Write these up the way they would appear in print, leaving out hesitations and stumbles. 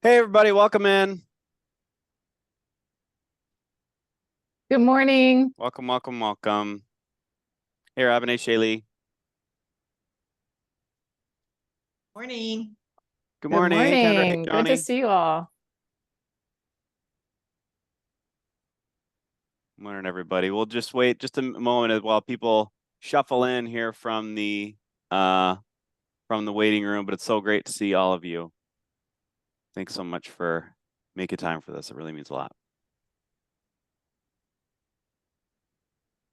Hey, everybody, welcome in. Good morning. Welcome, welcome, welcome. Hey, Robin, hey, Shaylee. Morning. Good Good morning. Hey, Kendra. Hey, morning. Good to Johnny. see you all. Morning, everybody. We'll just wait just a moment while people shuffle in here from the waiting room, but it's so great to see all of you. Thanks so much for making time for this. It really means a lot.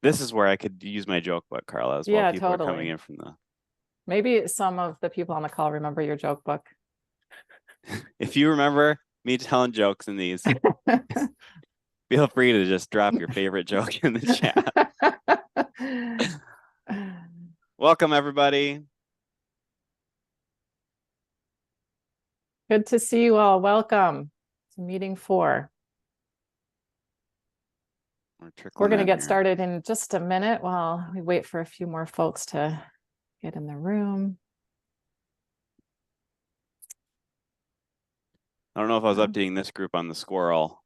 This is where I could use my joke book, Carla, as well. Yeah, People are coming totally. in from the. Maybe some of the people on the call remember your joke book. If you remember me telling jokes in these, feel free to just drop your favorite joke in the chat. Welcome, everybody. Good to see you all. Welcome to meeting 4. We're going to get started in just a minute while we wait for a few more folks to get in the room. I don't know if I was updating this group on the squirrel.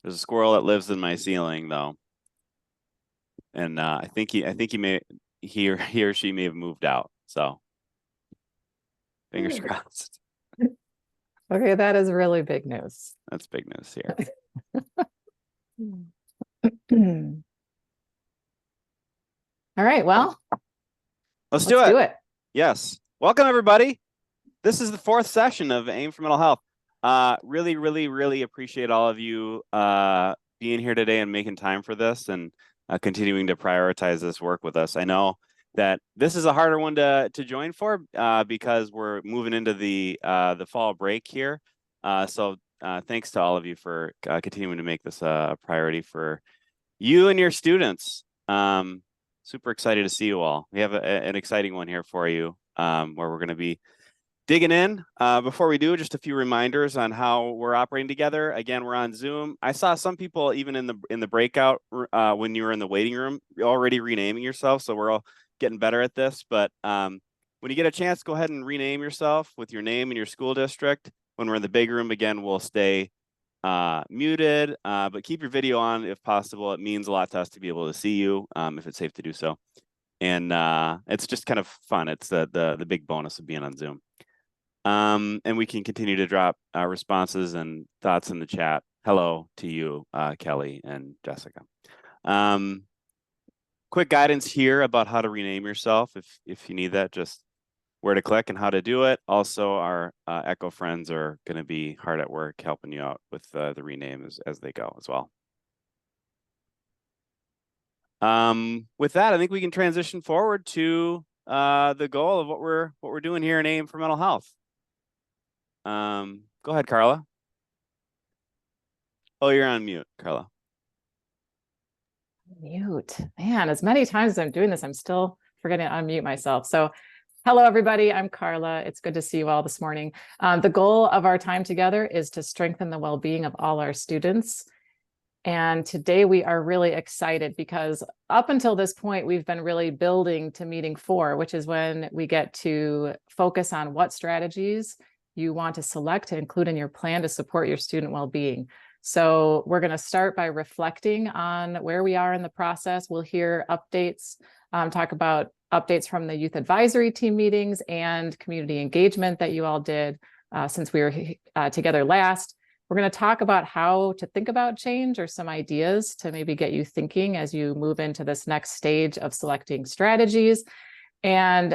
There's a squirrel that lives in my ceiling, though, and I think he or she may have moved out. So, fingers crossed. Okay, that is really big news. That's big news here. All right, well, let's do it. Yes. Welcome, everybody. This is the 4th session of AIM for Mental Health. Really appreciate all of you being here today and making time for this and continuing to prioritize this work with us. I know that this is a harder one to join for because we're moving into the fall break here. So thanks to all of you for continuing to make this a priority for you and your students. Super excited to see you all. We have an exciting one here for you where we're going to be digging in. Before we do, just a few reminders on how we're operating together. Again, we're on Zoom. I saw some people even in the breakout when you were in the waiting room already renaming yourself. So we're all getting better at this. But when you get a chance, go ahead and rename yourself with your name and your school district. When we're in the big room again, we'll stay muted, but keep your video on if possible. It means a lot to us to be able to see you if it's safe to do so. And it's just kind of fun. It's the big bonus of being on Zoom. And we can continue to drop responses and thoughts in the chat. Hello to you, Kelly and Jessica. Quick guidance here about how to rename yourself. If you need that, just where to click and how to do it. Also, our Echo friends are going to be hard at work helping you out with the rename as they go as well. With that, I think we can transition forward to the goal of what we're doing here in AIM for Mental Health. Go ahead, Carla. Oh, you're on mute, Carla. Mute. Man, as many times as I'm doing this, I'm still forgetting to unmute myself. So hello, everybody. I'm Carla. It's good to see you all this morning. The goal of our time together is to strengthen the well-being of all our students. And today we are really excited because up until this point, we've been really building to meeting 4, which is when we get to focus on what strategies you want to select to include in your plan to support your student well-being. So we're going to start by reflecting on where we are in the process. We'll hear updates, talk about updates from the youth advisory team meetings and community engagement that you all did since we were together last. We're going to talk about how to think about change or some ideas to maybe get you thinking as you move into this next stage of selecting strategies. And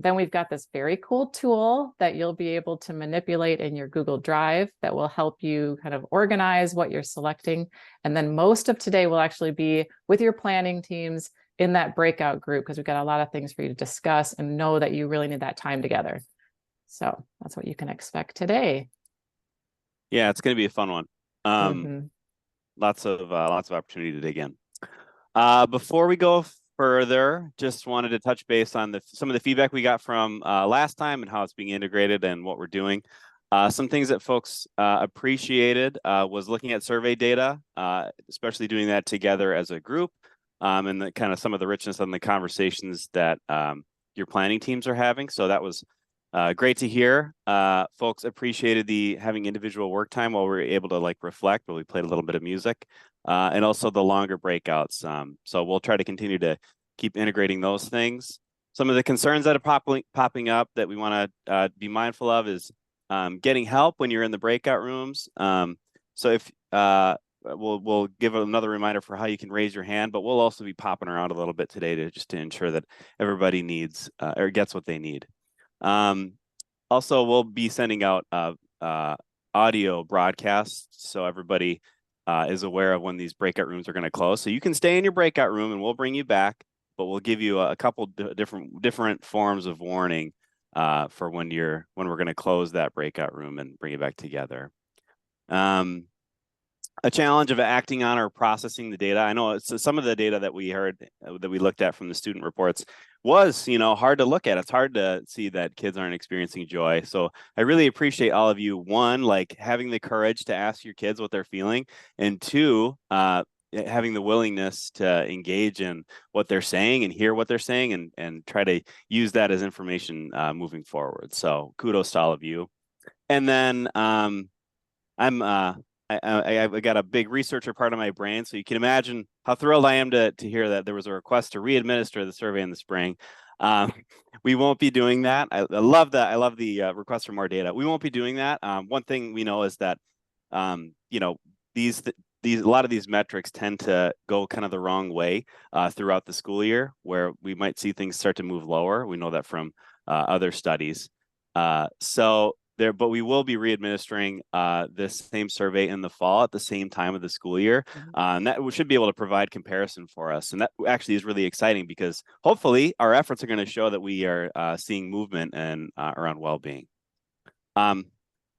then we've got this very cool tool that you'll be able to manipulate in your Google Drive that will help you kind of organize what you're selecting. And then most of today will actually be with your planning teams in that breakout group because we've got a lot of things for you to discuss and know that you really need that time together. So that's what you can expect today. Yeah, it's going to be a fun one. Lots of opportunity to dig in. Before we go further, just wanted to touch base on some of the feedback we got from last time and how it's being integrated and what we're doing. Some things that folks appreciated was looking at survey data, especially doing that together as a group, and the kind of some of the richness on the conversations that your planning teams are having. So that was Great to hear. Folks appreciated the having individual work time while we were able to like reflect, while we played a little bit of music, and also the longer breakouts. So we'll try to continue to keep integrating those things. Some of the concerns that are popping up that we want to be mindful of is getting help when you're in the breakout rooms. So if we'll give another reminder for how you can raise your hand, but we'll also be popping around a little bit today to ensure that everybody needs or gets what they need. Also, we'll be sending out audio broadcasts so everybody is aware of when these breakout rooms are going to close. So you can stay in your breakout room and we'll bring you back, but we'll give you a couple different forms of warning for when we're going to close that breakout room and bring it back together. A challenge of acting on or processing the data. I know some of the data that we heard, that we looked at from the student reports was, hard to look at. It's hard to see that kids aren't experiencing joy. So I really appreciate all of you, one, like having the courage to ask your kids what they're feeling, and two, having the willingness to engage in what they're saying and hear what they're saying and try to use that as information moving forward. So kudos to all of you. And then I've got a big researcher part of my brain, so you can imagine how thrilled I am to hear that there was a request to re-administer the survey in the spring. We won't be doing that. I love that. I love the request for more data. We won't be doing that. One thing we know is that a lot of these metrics tend to go kind of the wrong way throughout the school year, where we might see things start to move lower. We know that from other studies. But we will be re-administering this same survey in the fall at the same time of the school year. And that should be able to provide comparison for us. And that actually is really exciting because hopefully our efforts are going to show that we are seeing movement and around well-being.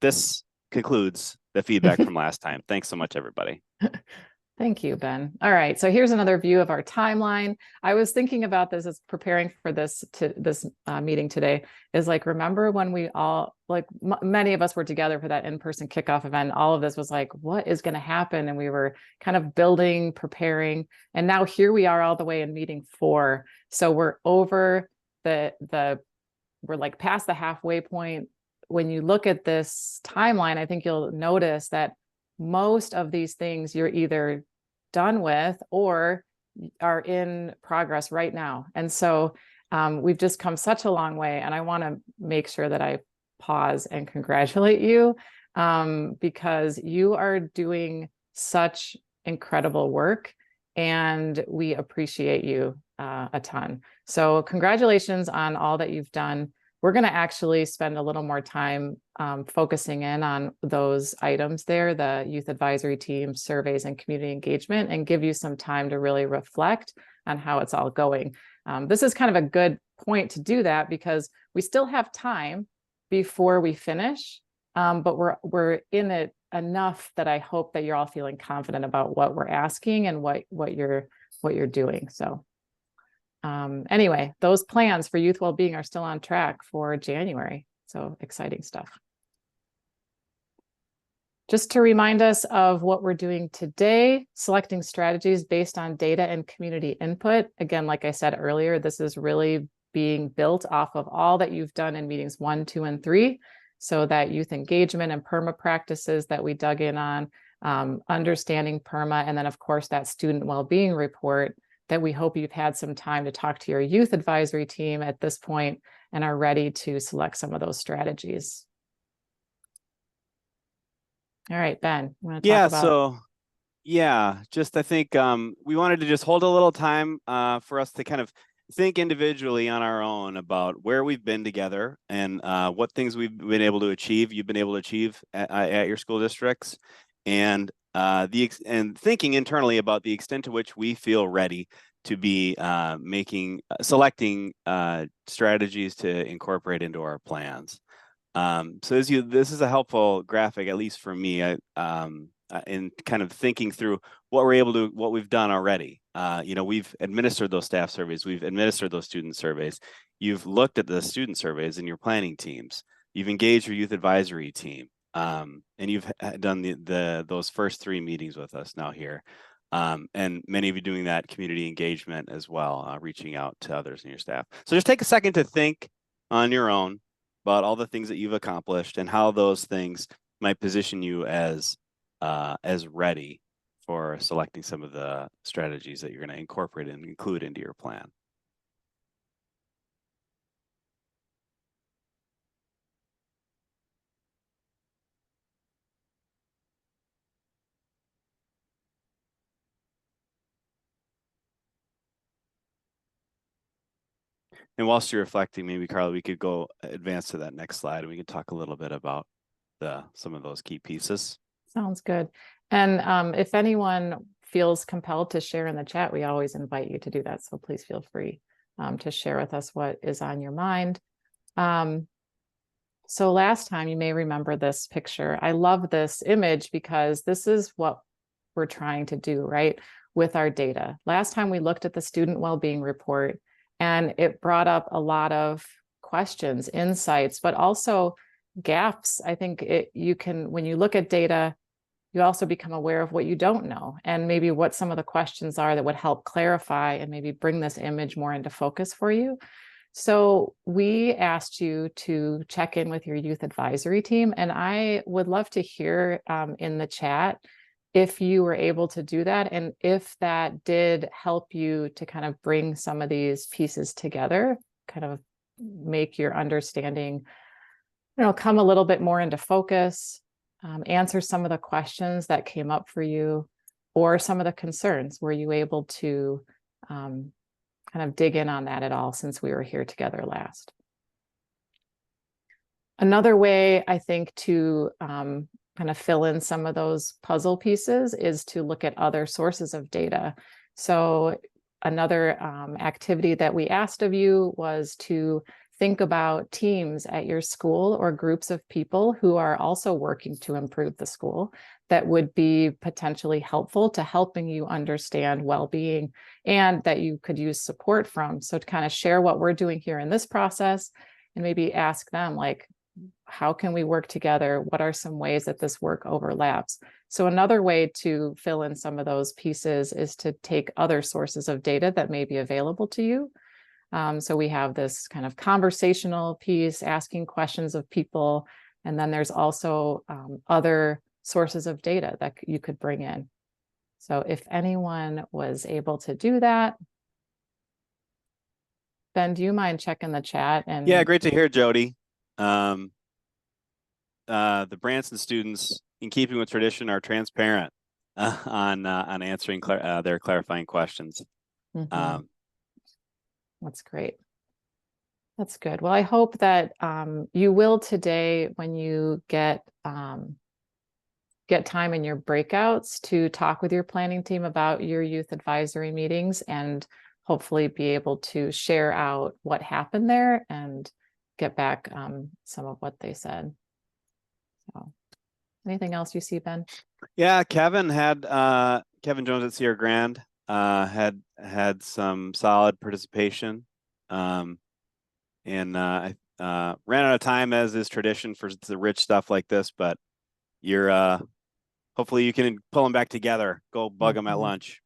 This concludes the feedback from last time. Thanks so much, everybody. Thank you, Ben. All right, so here's another view of our timeline. I was thinking about this as preparing for this meeting today, is like, remember when we all, like many of us were together for that in-person kickoff event, all of this was like, what is going to happen? And we were kind of building, preparing, and now here we are all the way in meeting 4. So we're over we're like past the halfway point. When you look at this timeline, I think you'll notice that most of these things you're either done with or are in progress right now. And so we've just come such a long way. And I want to make sure that I pause and congratulate you because you are doing such incredible work and we appreciate you a ton. So congratulations on all that you've done. We're going to actually spend a little more time focusing in on those items there, the youth advisory team, surveys, and community engagement, and give you some time to really reflect on how it's all going. This is kind of a good point to do that because we still have time before we finish, but we're in it enough that I hope that you're all feeling confident about what we're asking and what you're doing. So. Anyway, those plans for youth well-being are still on track for January. So exciting stuff. Just to remind us of what we're doing today, selecting strategies based on data and community input. Again, like I said earlier, this is really being built off of all that you've done in meetings 1, 2, and 3. So that youth engagement and PERMA practices that we dug in on, understanding PERMA, and then of course that student well-being report that we hope you've had some time to talk to your youth advisory team at this point and are ready to select some of those strategies. All right, Ben, you want to talk about? I think we wanted to just hold a little time for us to kind of think individually on our own about where we've been together and what things we've been able to achieve, you've been able to achieve at your school districts, and thinking internally about the extent to which we feel ready to be selecting strategies to incorporate into our plans. So this is a helpful graphic, at least for me, in kind of thinking through what we've done already. We've administered those staff surveys, we've administered those student surveys. You've looked at the student surveys in your planning teams. You've engaged your youth advisory team. And you've done those first 3 meetings with us now here. And many of you doing that community engagement as well, reaching out to others in your staff. So just take a second to think on your own about all the things that you've accomplished and how those things might position you as ready for selecting some of the strategies that you're going to incorporate and include into your plan. And whilst you're reflecting, maybe Carla, we could go advance to that next slide and we can talk a little bit about some of those key pieces. Sounds good. And if anyone feels compelled to share in the chat, we always invite you to do that. So please feel free to share with us what is on your mind. So last time, you may remember this picture. I love this image because this is what we're trying to do, right, with our data. Last time we looked at the student well-being report, and it brought up a lot of questions, insights, but also gaps. I think you can, when you look at data, you also become aware of what you don't know and maybe what some of the questions are that would help clarify and maybe bring this image more into focus for you. So we asked you to check in with your youth advisory team, and I would love to hear in the chat if you were able to do that and if that did help you to kind of bring some of these pieces together, kind of make your understanding, come a little bit more into focus, answer some of the questions that came up for you or some of the concerns. Were you able to kind of dig in on that at all since we were here together last? Another way I think to kind of fill in some of those puzzle pieces is to look at other sources of data. So another activity that we asked of you was to think about teams at your school or groups of people who are also working to improve the school that would be potentially helpful to helping you understand well-being and that you could use support from. So to kind of share what we're doing here in this process and maybe ask them, like, how can we work together? What are some ways that this work overlaps? So another way to fill in some of those pieces is to take other sources of data that may be available to you. So we have this kind of conversational piece, asking questions of people, and then there's also other sources of data that you could bring in. So if anyone was able to do that, Ben, do you mind checking the chat? And yeah, great to hear, Jody. The Branson students, in keeping with tradition, are transparent on answering their clarifying questions. Mm-hmm. That's great. That's good. Well, I hope that you will today, when you get time in your breakouts, to talk with your planning team about your youth advisory meetings and hopefully be able to share out what happened there and get back some of what they said. So anything else you see, Ben? Yeah, Kevin Jones at Sierra Grand had some solid participation, and I ran out of time, as is tradition for the rich stuff like this, but you're hopefully you can pull them back together, go bug them at lunch.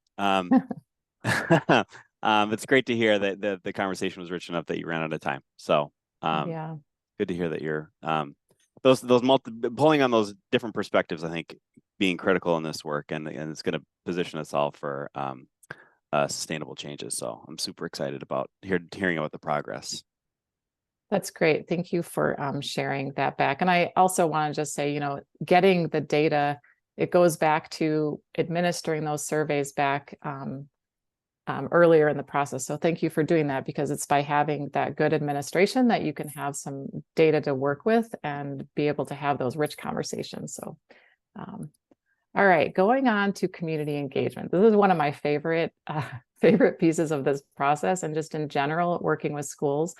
It's great to hear that the conversation was rich enough that you ran out of time. So yeah, good to hear that you're pulling on those different perspectives, I think, being critical in this work, and it's going to position us all for sustainable changes. So I'm super excited about hearing about the progress. That's great. Thank you for sharing that back. And I also want to just say, getting the data, it goes back to administering those surveys back earlier in the process. So thank you for doing that, because it's by having that good administration that you can have some data to work with and be able to have those rich conversations. So, all right, going on to community engagement. This is one of my favorite pieces of this process, and just in general, working with schools,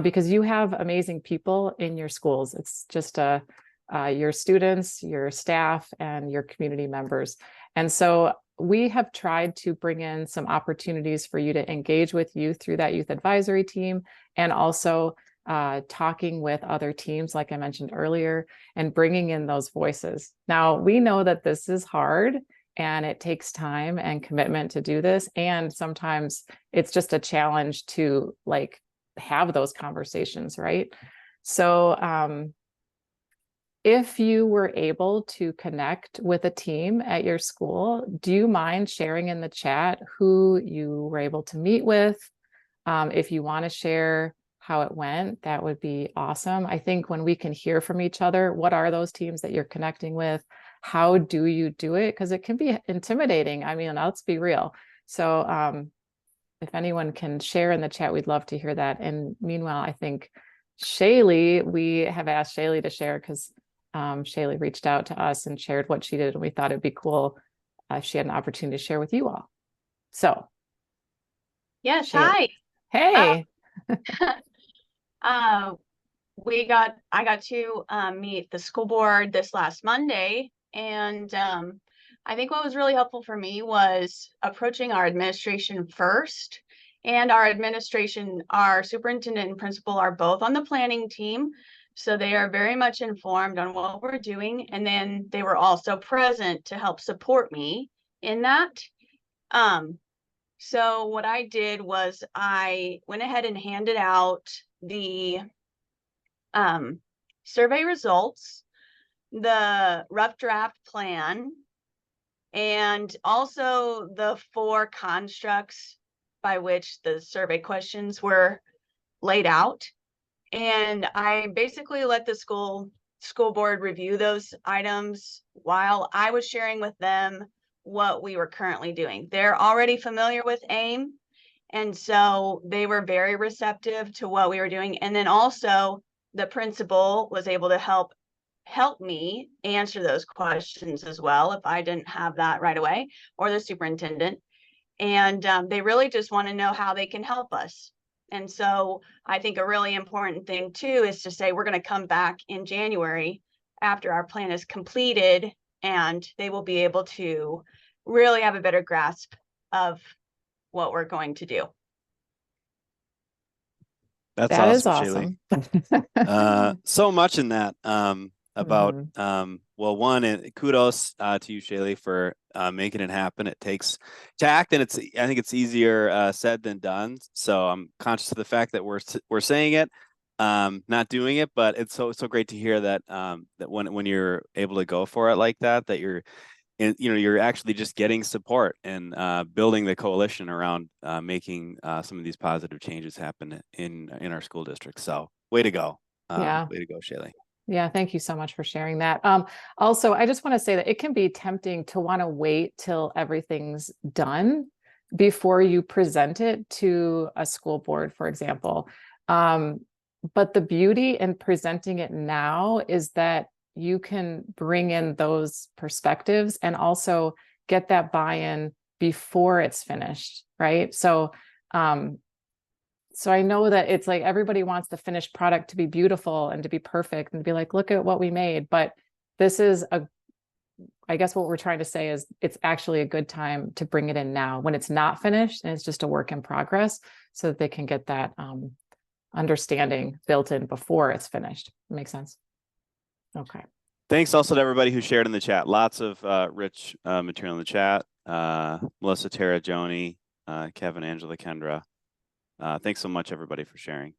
because you have amazing people in your schools. It's just your students, your staff, and your community members. And so we have tried to bring in some opportunities for you to engage with youth through that youth advisory team, and also talking with other teams, like I mentioned earlier, and bringing in those voices. Now, we know that this is hard and it takes time and commitment to do this. And sometimes it's just a challenge to have those conversations, right? So if you were able to connect with a team at your school, do you mind sharing in the chat who you were able to meet with? If you want to share how it went, that would be awesome. I think when we can hear from each other, what are those teams that you're connecting with? How do you do it? Because it can be intimidating. I mean, let's be real. So if anyone can share in the chat, we'd love to hear that. And meanwhile, I think Shaylee, we have asked Shaylee to share because Shaylee reached out to us and shared what she did, and we thought it'd be cool if she had an opportunity to share with you all. So, yes, Shaylee. Hi. Hey. I got to meet the school board this last Monday, and I think what was really helpful for me was approaching our administration first. And our administration, our superintendent and principal are both on the planning team. So they are very much informed on what we're doing. And then they were also present to help support me in that. So what I did was I went ahead and handed out the survey results, the rough draft plan, and also the 4 constructs by which the survey questions were laid out. And I basically let the school board review those items while I was sharing with them what we were currently doing. They're already familiar with AIM, and so they were very receptive to what we were doing. And then also the principal was able to help me answer those questions as well if I didn't have that right away, or the superintendent. And they really just want to know how they can help us. And so I think a really important thing too is to say we're going to come back in January after our plan is completed, and they will be able to really have a better grasp of what we're going to do. That's That is awesome, awesome. Shaylee. So much in that about well, one, and kudos to you, Shaylee, for making it happen. It takes tact, and I think it's easier said than done. So I'm conscious of the fact that we're saying it, not doing it, but it's so great to hear that that when you're able to go for it like that, that you're actually just getting support and building the coalition around making some of these positive changes happen in our school district. So way to go. Yeah. Way to go, Shaylee. Yeah, thank you so much for sharing that. Also, I just want to say that it can be tempting to want to wait till everything's done before you present it to a school board, for example. But the beauty in presenting it now is that you can bring in those perspectives and also get that buy-in before it's finished, right? So I know that it's like everybody wants the finished product to be beautiful and to be perfect and to be like, look at what we made. But this is I guess what we're trying to say is it's actually a good time to bring it in now when it's not finished and it's just a work in progress, so that they can get that understanding built in before it's finished. Makes sense? Okay. Thanks also to everybody who shared in the chat. Lots of rich material in the chat. Melissa, Tara, Joni, Kevin, Angela, Kendra. Thanks so much, everybody, for sharing.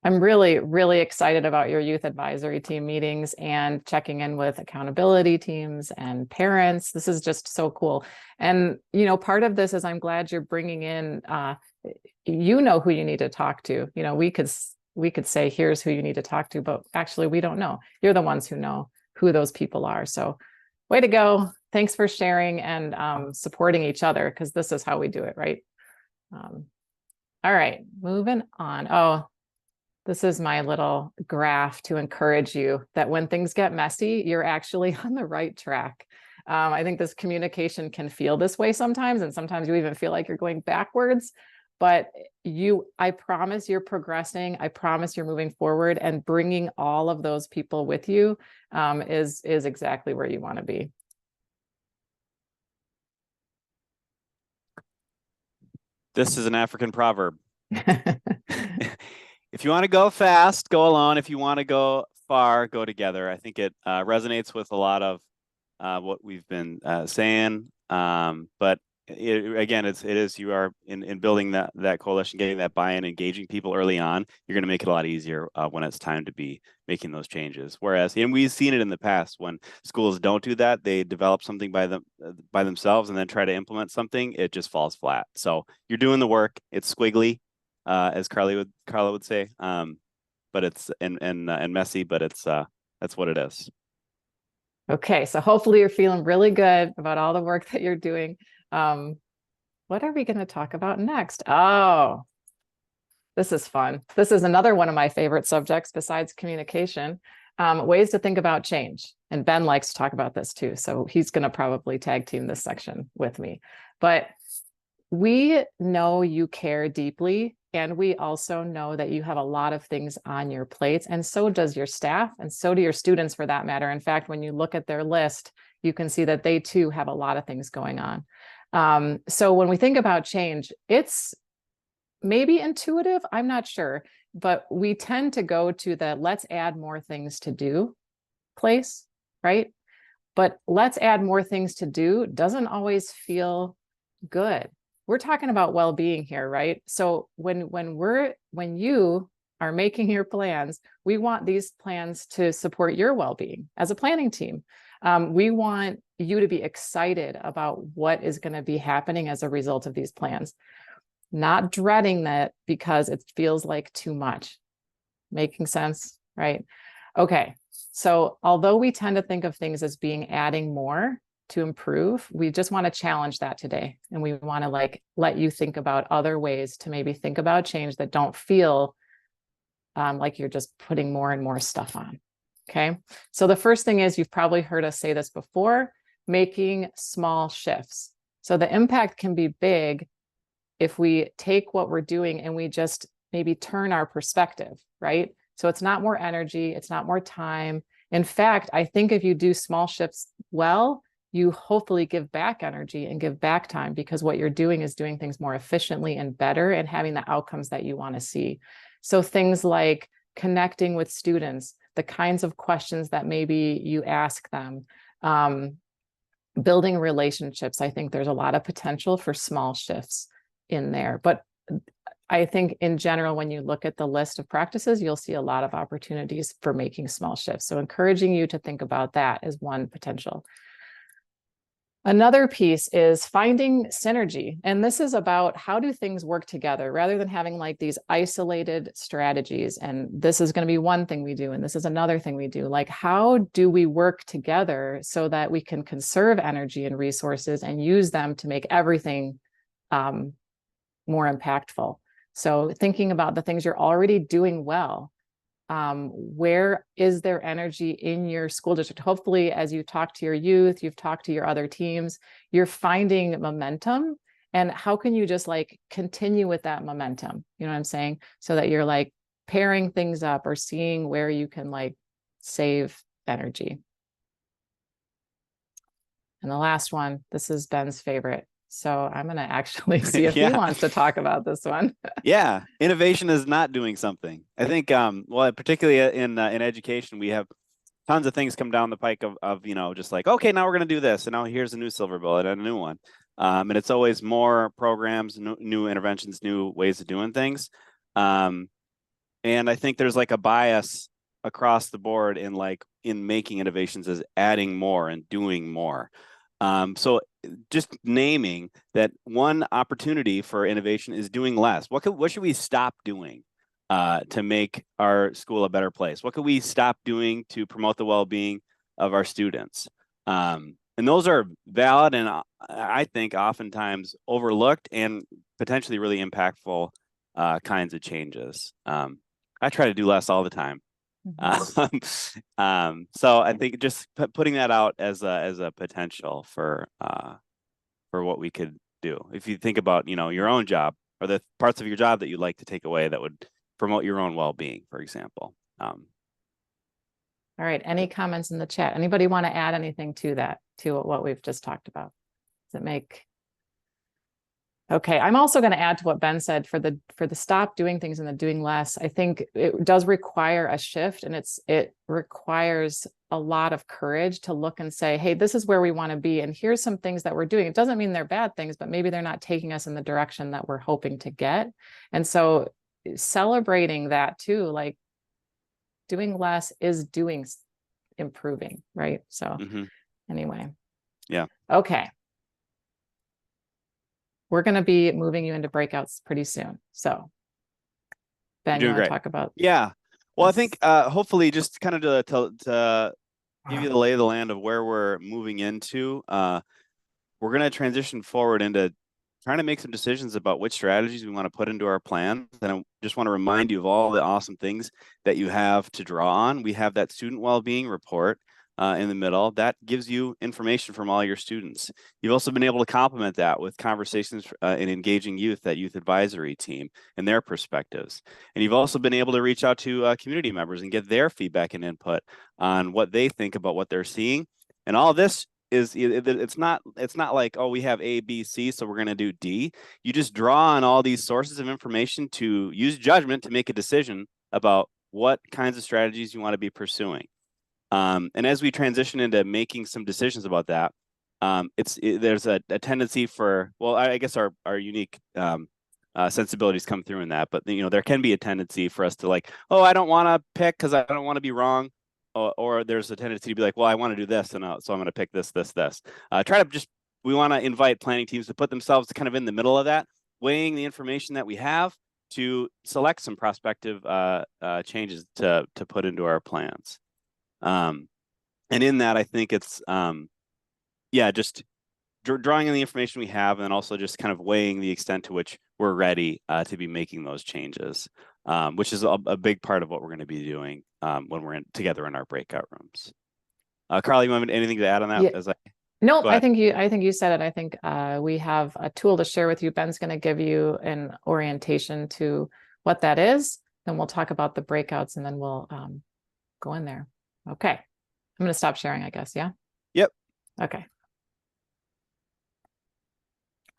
I'm really, really excited about your youth advisory team meetings and checking in with accountability teams and parents. This is just so cool. And, part of this is I'm glad you're bringing in, who you need to talk to. We could say, here's who you need to talk to, but actually we don't know. You're the ones who know who those people are. So way to go. Thanks for sharing and supporting each other, because this is how we do it, right? All right, moving on. Oh, this is my little graph to encourage you that when things get messy, you're actually on the right track. I think this communication can feel this way sometimes, and sometimes you even feel like you're going backwards, but I promise you're progressing. I promise you're moving forward, and bringing all of those people with you is exactly where you want to be. This is an African proverb. If you want to go fast, go alone. If you want to go far, go together. I think it resonates with a lot of what we've been saying. But again, you are in building that coalition, getting that buy-in, engaging people early on. You're going to make it a lot easier when it's time to be making those changes. Whereas, and we've seen it in the past when schools don't do that, they develop something by themselves and then try to implement something, it just falls flat. So you're doing the work. It's squiggly, as Carla would say, but it's and messy, but it's that's what it is. Okay, so hopefully you're feeling really good about all the work that you're doing. What are we going to talk about next? Oh, this is fun. This is another one of my favorite subjects besides communication, ways to think about change. And Ben likes to talk about this too. So he's going to probably tag team this section with me. But we know you care deeply. And we also know that you have a lot of things on your plates, and so does your staff, and so do your students for that matter. In fact, when you look at their list, you can see that they too have a lot of things going on. So when we think about change, it's maybe intuitive, I'm not sure, but we tend to go to the let's add more things to do place, right? But let's add more things to do doesn't always feel good. We're talking about well-being here, right? So when you are making your plans, we want these plans to support your well-being as a planning team. We want you to be excited about what is going to be happening as a result of these plans, not dreading that because it feels like too much. Making sense, right? Okay, so although we tend to think of things as being adding more to improve, we just want to challenge that today. And we want to let you think about other ways to maybe think about change that don't feel like you're just putting more and more stuff on. Okay. So the first thing is, you've probably heard us say this before, making small shifts. So the impact can be big if we take what we're doing and we just maybe turn our perspective, right? So it's not more energy, it's not more time. In fact, I think if you do small shifts well, you hopefully give back energy and give back time, because what you're doing is doing things more efficiently and better and having the outcomes that you want to see. So things like connecting with students, the kinds of questions that maybe you ask them, building relationships. I think there's a lot of potential for small shifts in there. But I think in general, when you look at the list of practices, you'll see a lot of opportunities for making small shifts. So encouraging you to think about that as one potential. Another piece is finding synergy. And this is about how do things work together rather than having like these isolated strategies. And this is going to be one thing we do, and this is another thing we do. Like, how do we work together so that we can conserve energy and resources and use them to make everything more impactful? So thinking about the things you're already doing well. Where is there energy in your school district? Hopefully, as you talk to your youth, you've talked to your other teams, you're finding momentum. And how can you just like continue with that momentum? You know what I'm saying? So that you're like pairing things up or seeing where you can like save energy. And the last one, this is Ben's favorite. So I'm going to actually see if he wants to talk about this one. Yeah, innovation is not doing something. I think, well, particularly in education, we have tons of things come down the pike of just like, okay, now we're going to do this, and now here's a new silver bullet and a new one, and it's always more programs, new interventions, new ways of doing things, and I think there's like a bias across the board in making innovations as adding more and doing more. So just naming that one opportunity for innovation is doing less. What should we stop doing to make our school a better place? What could we stop doing to promote the well-being of our students? And those are valid and I think oftentimes overlooked and potentially really impactful kinds of changes. I try to do less all the time. So I think just putting that out as a potential for what we could do. If you think about, your own job or the parts of your job that you'd like to take away that would promote your own well-being, for example. All right. Any comments in the chat? Anybody want to add anything to that, to what we've just talked about? Does it make... Okay, I'm also going to add to what Ben said for the stop doing things and the doing less. I think it does require a shift, and it requires a lot of courage to look and say, hey, this is where we want to be. And here's some things that we're doing. It doesn't mean they're bad things, but maybe they're not taking us in the direction that we're hoping to get. And so celebrating that too, like doing less is improving, right? So anyway. Yeah. Okay. We're going to be moving you into breakouts pretty soon. So Ben, you want to talk about? Yeah. Well, I think hopefully just kind of to give you the lay of the land of where we're moving into, we're going to transition forward into trying to make some decisions about which strategies we want to put into our plan. And I just want to remind you of all the awesome things that you have to draw on. We have that student well-being report in the middle that gives you information from all your students. You've also been able to complement that with conversations and engaging youth, that youth advisory team and their perspectives. And you've also been able to reach out to community members and get their feedback and input on what they think about what they're seeing. And all this is, it's not like, oh, we have A, B, C, so we're going to do D. You just draw on all these sources of information to use judgment to make a decision about what kinds of strategies you want to be pursuing. And as we transition into making some decisions about that, there's a tendency for, well, I guess our unique sensibilities come through in that, but there can be a tendency for us to like, oh, I don't want to pick because I don't want to be wrong. Or there's a tendency to be like, well, I want to do this, and so I'm going to pick this. We want to invite planning teams to put themselves kind of in the middle of that, weighing the information that we have to select some prospective changes to put into our plans. And in that, I think it's, just drawing on the information we have, and then also just kind of weighing the extent to which we're ready to be making those changes, which is a big part of what we're going to be doing when we're together in our breakout rooms. Carly, you want anything to add on that? Yeah. Nope, I think you said it. I think we have a tool to share with you. Ben's going to give you an orientation to what that is. Then we'll talk about the breakouts, and then we'll go in there. Okay. I'm going to stop sharing, I guess. Yeah. Yep. Okay.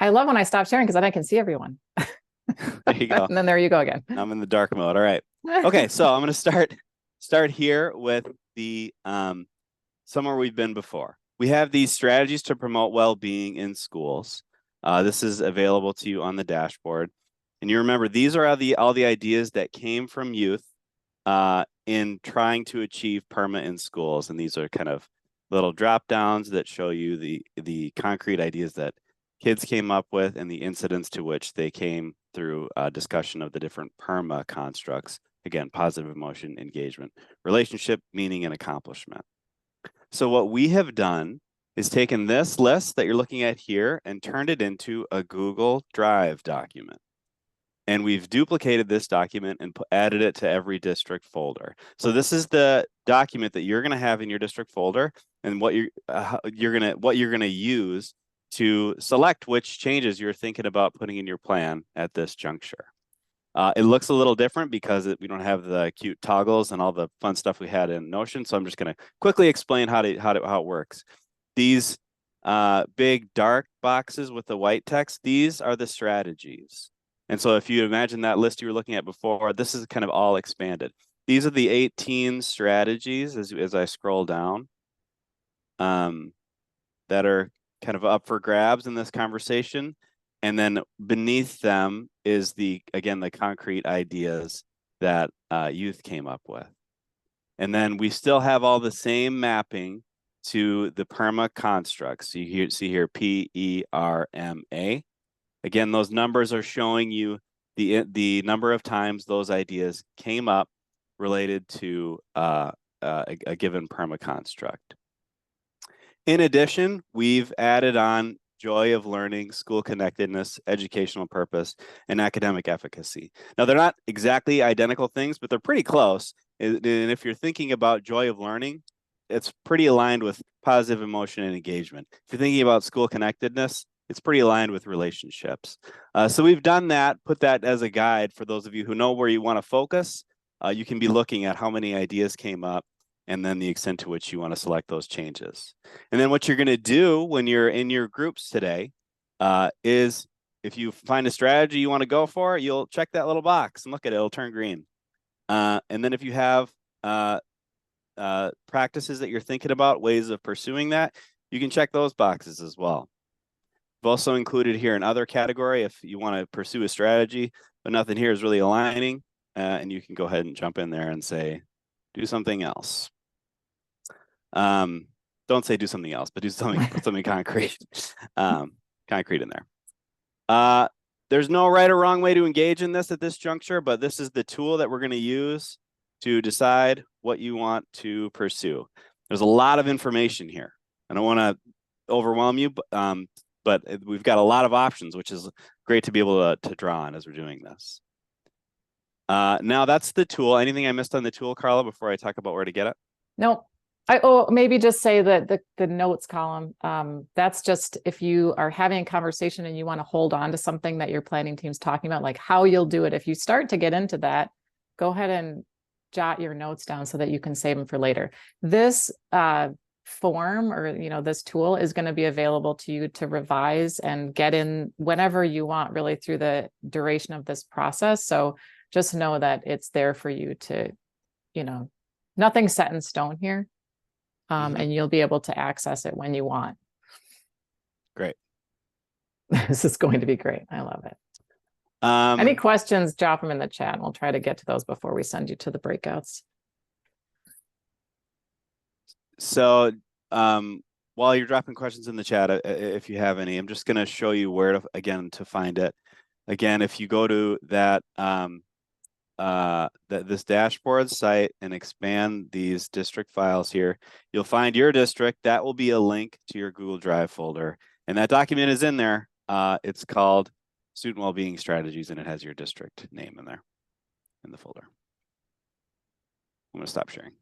I love when I stop sharing because then I can see everyone. There you go. And then there you go again. I'm in the dark mode. All right. Okay. So I'm going to start here with the somewhere we've been before. We have these strategies to promote well-being in schools. This is available to you on the dashboard. And you remember, these are all the ideas that came from youth in trying to achieve PERMA in schools. And these are kind of little drop downs that show you the concrete ideas that kids came up with and the incidents to which they came through discussion of the different PERMA constructs. Again, positive emotion, engagement, relationship, meaning, and accomplishment. So what we have done is taken this list that you're looking at here and turned it into a Google Drive document. And we've duplicated this document and added it to every district folder. So this is the document that you're going to have in your district folder, and what you're going to use to select which changes you're thinking about putting in your plan at this juncture. It looks a little different because we don't have the cute toggles and all the fun stuff we had in Notion. So I'm just going to quickly explain how it works. These big dark boxes with the white text, these are the strategies. And so if you imagine that list you were looking at before, this is kind of all expanded. These are the 18 strategies as I scroll down that are kind of up for grabs in this conversation. And then beneath them is again, the concrete ideas that youth came up with. And then we still have all the same mapping to the PERMA constructs. So you see here PERMA. Again, those numbers are showing you the number of times those ideas came up related to a given PERMA construct. In addition, we've added on joy of learning, school connectedness, educational purpose, and academic efficacy. Now, they're not exactly identical things, but they're pretty close. And if you're thinking about joy of learning, it's pretty aligned with positive emotion and engagement. If you're thinking about school connectedness, it's pretty aligned with relationships. So we've done that, put that as a guide for those of you who know where you want to focus. You can be looking at how many ideas came up and then the extent to which you want to select those changes. And then what you're going to do when you're in your groups today is if you find a strategy you want to go for, you'll check that little box and look at it, it'll turn green. And then if you have practices that you're thinking about, ways of pursuing that, you can check those boxes as well. I've also included here another category if you want to pursue a strategy, but nothing here is really aligning, and you can go ahead and jump in there and say, do something else. Don't say do something else, but do something, put something concrete, concrete in there. There's no right or wrong way to engage in this at this juncture, but this is the tool that we're going to use to decide what you want to pursue. There's a lot of information here. I don't want to overwhelm you, but we've got a lot of options, which is great to be able to draw on as we're doing this. Now that's the tool. Anything I missed on the tool, Carla, before I talk about where to get it? Nope. Maybe just say that the notes column, that's just if you are having a conversation and you want to hold on to something that your planning team's talking about, like how you'll do it. If you start to get into that, go ahead and jot your notes down so that you can save them for later. This form or this tool is going to be available to you to revise and get in whenever you want, really through the duration of this process. So just know that it's there for you to, nothing's set in stone here. And you'll be able to access it when you want. Great. This is going to be great. I love it. Any questions, drop them in the chat and we'll try to get to those before we send you to the breakouts. So while you're dropping questions in the chat, if you have any, I'm just going to show you where to find it. Again, if you go to that this dashboard site and expand these district files here, you'll find your district. That will be a link to your Google Drive folder. And that document is in there. It's called Student Wellbeing Strategies, and it has your district name in there in the folder. I'm going to stop sharing.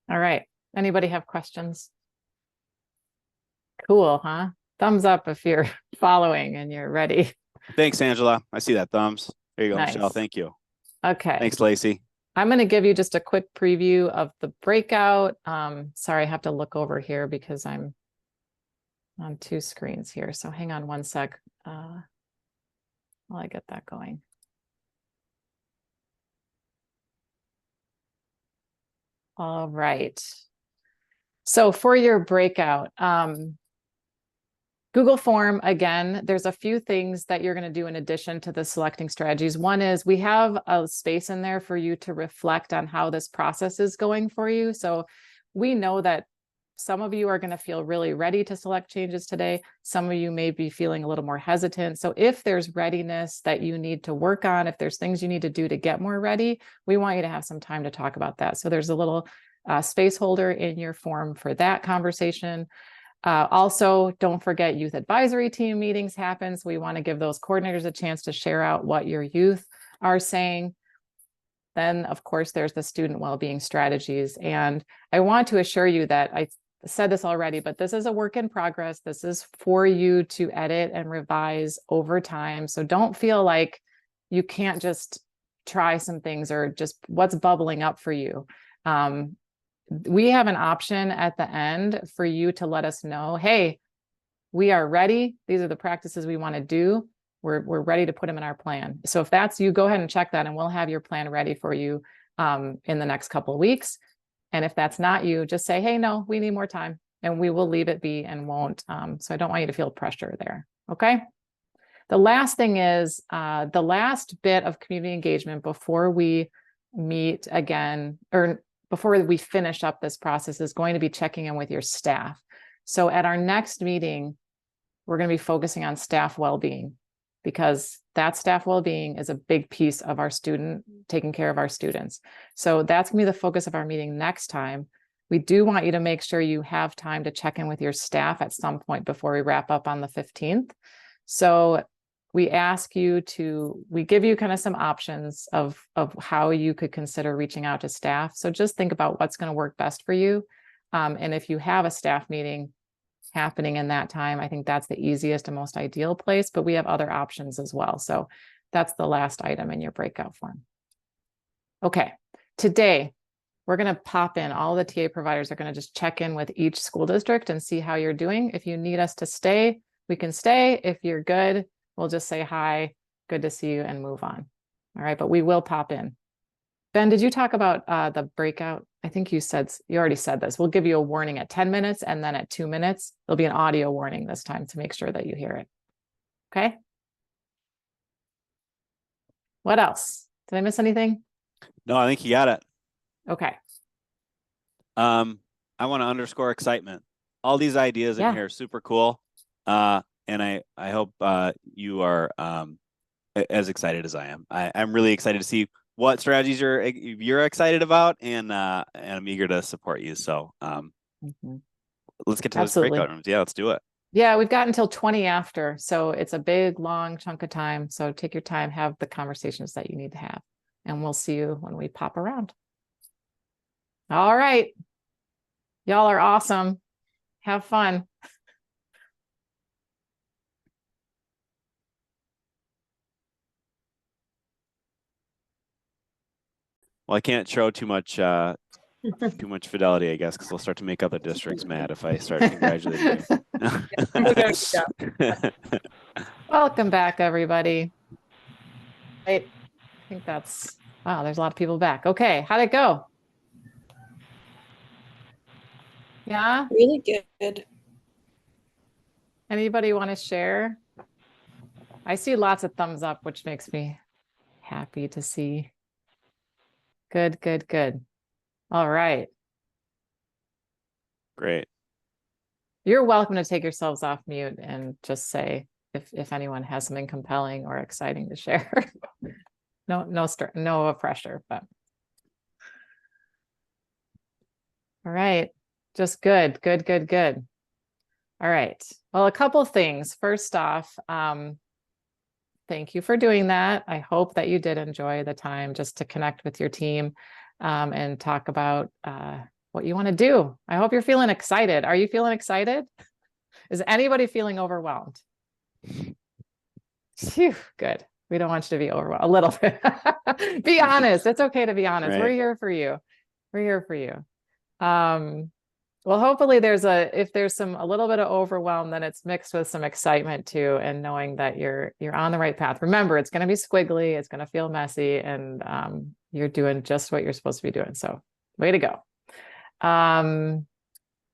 All right. Anybody have questions? Cool, huh? Thumbs up if you're following and you're ready. Thanks, Angela. I see that thumbs. There you go, Nice. Michelle. Thank you. Okay. Thanks, Lacey. I'm going to give you just a quick preview of the breakout. Sorry, I have to look over here because I'm on two screens here. So hang on one sec while I get that going. All right. So for your breakout, Google Form, again, there's a few things that you're going to do in addition to the selecting strategies. One is we have a space in there for you to reflect on how this process is going for you. So we know that some of you are going to feel really ready to select changes today. Some of you may be feeling a little more hesitant. So if there's readiness that you need to work on, if there's things you need to do to get more ready, we want you to have some time to talk about that. So there's a little space holder in your form for that conversation. Also, don't forget youth advisory team meetings happen. So we want to give those coordinators a chance to share out what your youth are saying. Then, of course, there's the student well-being strategies. And I want to assure you that I said this already, but this is a work in progress. This is for you to edit and revise over time. So don't feel like you can't just try some things or just what's bubbling up for you. We have an option at the end for you to let us know, hey, we are ready. These are the practices we want to do. We're ready to put them in our plan. So if that's you, go ahead and check that and we'll have your plan ready for you in the next couple of weeks. And if that's not you, just say, hey, no, we need more time and we will leave it be and won't. So I don't want you to feel pressure there. Okay. The last thing is the last bit of community engagement before we meet again, or before we finish up this process, is going to be checking in with your staff. So at our next meeting, we're going to be focusing on staff well-being, because that staff well-being is a big piece of our taking care of our students. So that's going to be the focus of our meeting next time. We do want you to make sure you have time to check in with your staff at some point before we wrap up on the 15th. So we ask you we give you kind of some options of how you could consider reaching out to staff. So just think about what's going to work best for you. And if you have a staff meeting happening in that time, I think that's the easiest and most ideal place, but we have other options as well. So that's the last item in your breakout form. Okay, today we're going to pop in. All the TA providers are going to just check in with each school district and see how you're doing. If you need us to stay, we can stay. If you're good, we'll just say hi, good to see you, and move on. All right, but we will pop in. Ben, did you talk about the breakout? I think you already said this. We'll give you a warning at 10 minutes and then at 2 minutes, there'll be an audio warning this time to make sure that you hear it. Okay. What else? Did I miss anything? No, I think you got it. Okay. I want to underscore excitement. All these ideas in here are super cool. And I hope you are as excited as I am. I'm really excited to see what strategies you're excited about, and I'm eager to support you. So let's get to those breakout rooms. Yeah, let's do it. Yeah, we've got until 20 after. So it's a big, long chunk of time. So take your time, have the conversations that you need to have. And we'll see you when we pop around. All right. Y'all are awesome. Have fun. Well, I can't show too much fidelity, I guess, because they'll start to make other districts mad if I start congratulating you. Welcome back, everybody. I think wow, there's a lot of people back. Okay, how'd it go? Yeah? Really good. Anybody want to share? I see lots of thumbs up, which makes me happy to see. Good, good, good. All right. Great. You're welcome to take yourselves off mute and just say if anyone has something compelling or exciting to share. No pressure, but all right. Just good, good, good, good. All right. Well, a couple things. First off, thank you for doing that. I hope that you did enjoy the time just to connect with your team and talk about what you want to do. I hope you're feeling excited. Are you feeling excited? Is anybody feeling overwhelmed? Phew, good. We don't want you to be overwhelmed. A little bit. Be honest. It's okay to be honest. Right. We're here for you. We're here for you. Well, hopefully if there's a little bit of overwhelm, then it's mixed with some excitement too, and knowing that you're on the right path. Remember, it's going to be squiggly, it's going to feel messy, and you're doing just what you're supposed to be doing. So way to go.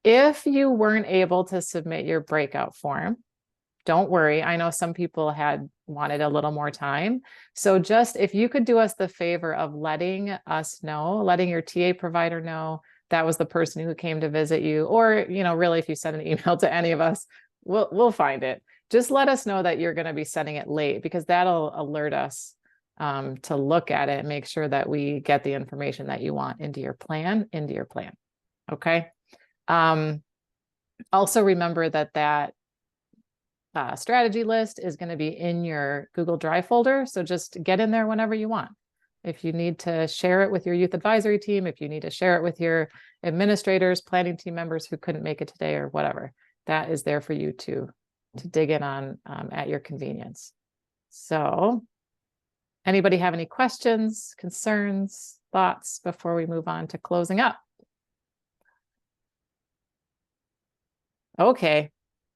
If you weren't able to submit your breakout form, don't worry. I know some people had wanted a little more time. So just if you could do us the favor of letting us know, letting your TA provider know that was the person who came to visit you, or, really, if you send an email to any of us, we'll find it. Just let us know that you're going to be sending it late, because that'll alert us to look at it and make sure that we get the information that you want into your plan. Okay. Also remember that strategy list is going to be in your Google Drive folder. So just get in there whenever you want. If you need to share it with your youth advisory team, if you need to share it with your administrators, planning team members who couldn't make it today, or whatever, that is there for you to dig in on at your convenience. So anybody have any questions, concerns, thoughts before we move on to closing up? Okay,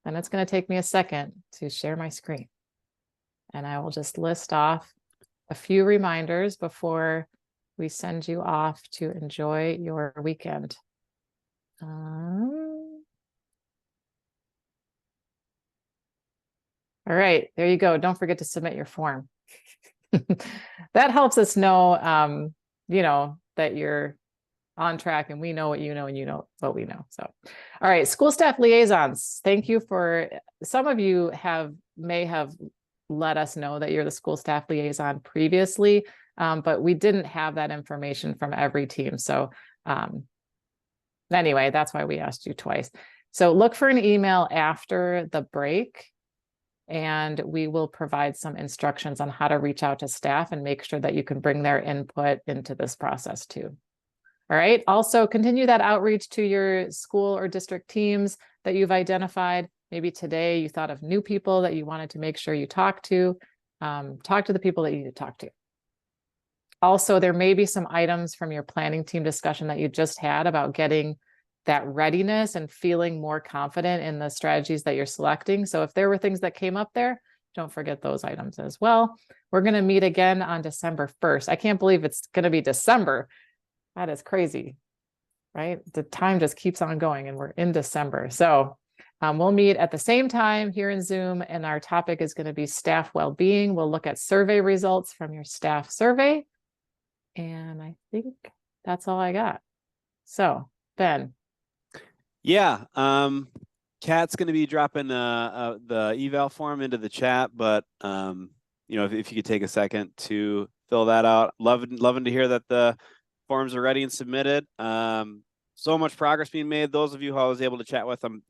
then it's going to take me a second to share my screen. And I will just list off a few reminders before we send you off to enjoy your weekend. All right, there you go. Don't forget to submit your form. That helps us know, that you're on track, and we know what you know, and you know what we know. So, all right, school staff liaisons. Thank you for, some of you may have let us know that you're the school staff liaison previously, but we didn't have that information from every team. So anyway, that's why we asked you twice. So look for an email after the break, and we will provide some instructions on how to reach out to staff and make sure that you can bring their input into this process too. All right. Also, continue that outreach to your school or district teams that you've identified. Maybe today you thought of new people that you wanted to make sure you talk to the people that you need to talk to. Also, there may be some items from your planning team discussion that you just had about getting that readiness and feeling more confident in the strategies that you're selecting. So if there were things that came up there, don't forget those items as well. We're going to meet again on December 1st. I can't believe it's going to be December. That is crazy, right? The time just keeps on going and we're in December. So we'll meet at the same time here in Zoom, and our topic is going to be staff well-being. We'll look at survey results from your staff survey. And I think that's all I got. So, Ben. Yeah, Kat's going to be dropping the eval form into the chat, but you know, if you could take a second to fill that out. Loving to hear that the forms are ready and submitted. So much progress being made. Those of you who I was able to chat with, I'm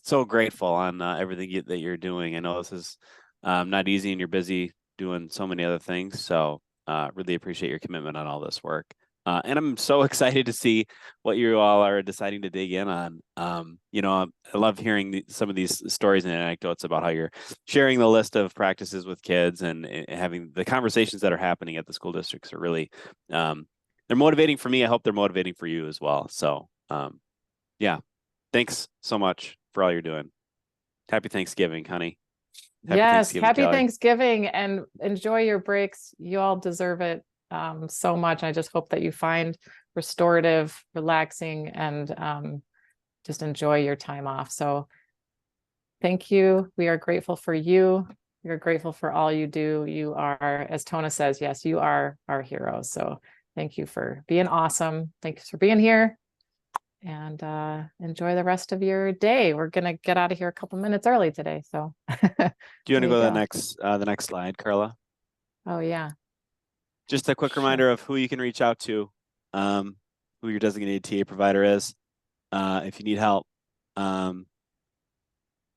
so grateful on everything that you're doing. I know this is not easy and you're busy doing so many other things. So really appreciate your commitment on all this work. And I'm so excited to see what you all are deciding to dig in on. You know, I love hearing some of these stories and anecdotes about how you're sharing the list of practices with kids and having the conversations that are happening at the school districts are really they're motivating for me. I hope they're motivating for you as well. So, yeah, thanks so much for all you're doing. Happy Thanksgiving, honey. Happy Thanksgiving, and enjoy your breaks. You all deserve it so much. I just hope that you find restorative, relaxing, and just enjoy your time off. So thank you. We are grateful for you. We are grateful for all you do. You are, as Tona says, yes, you are our heroes. So thank you for being awesome. Thanks for being here, and enjoy the rest of your day. We're going to get out of here a couple minutes early today. So do you want to go to the next slide, Carla? Oh yeah. Just a quick reminder of who you can reach out to, who your designated TA provider is, if you need help.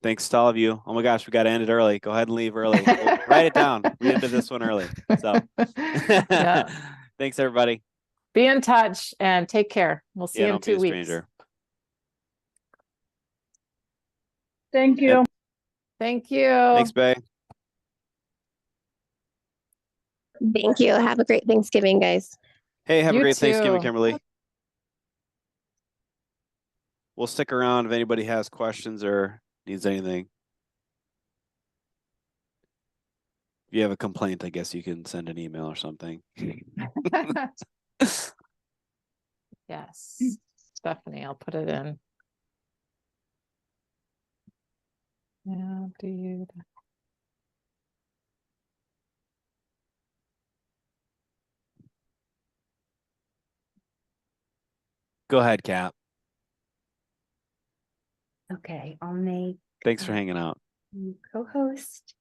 Thanks to all of you. Oh my gosh, we got to end it early. Go ahead and leave early. We'll write it down. We ended this one early. So yeah. Thanks, everybody. Be in touch and take care. We'll see you in 2 weeks. Stranger. Thank you. Thank you. Thanks, Bay. Thank you. Have a great Thanksgiving, guys. Hey, have a great too. Thanksgiving, Kimberly. We'll stick around if anybody has questions or needs anything. If you have a complaint, I guess you can send an email or something. Yes, Stephanie, I'll put it in. Yeah, dude. Go ahead, Kat. Okay, I'll make Thanks for hanging out. co-host.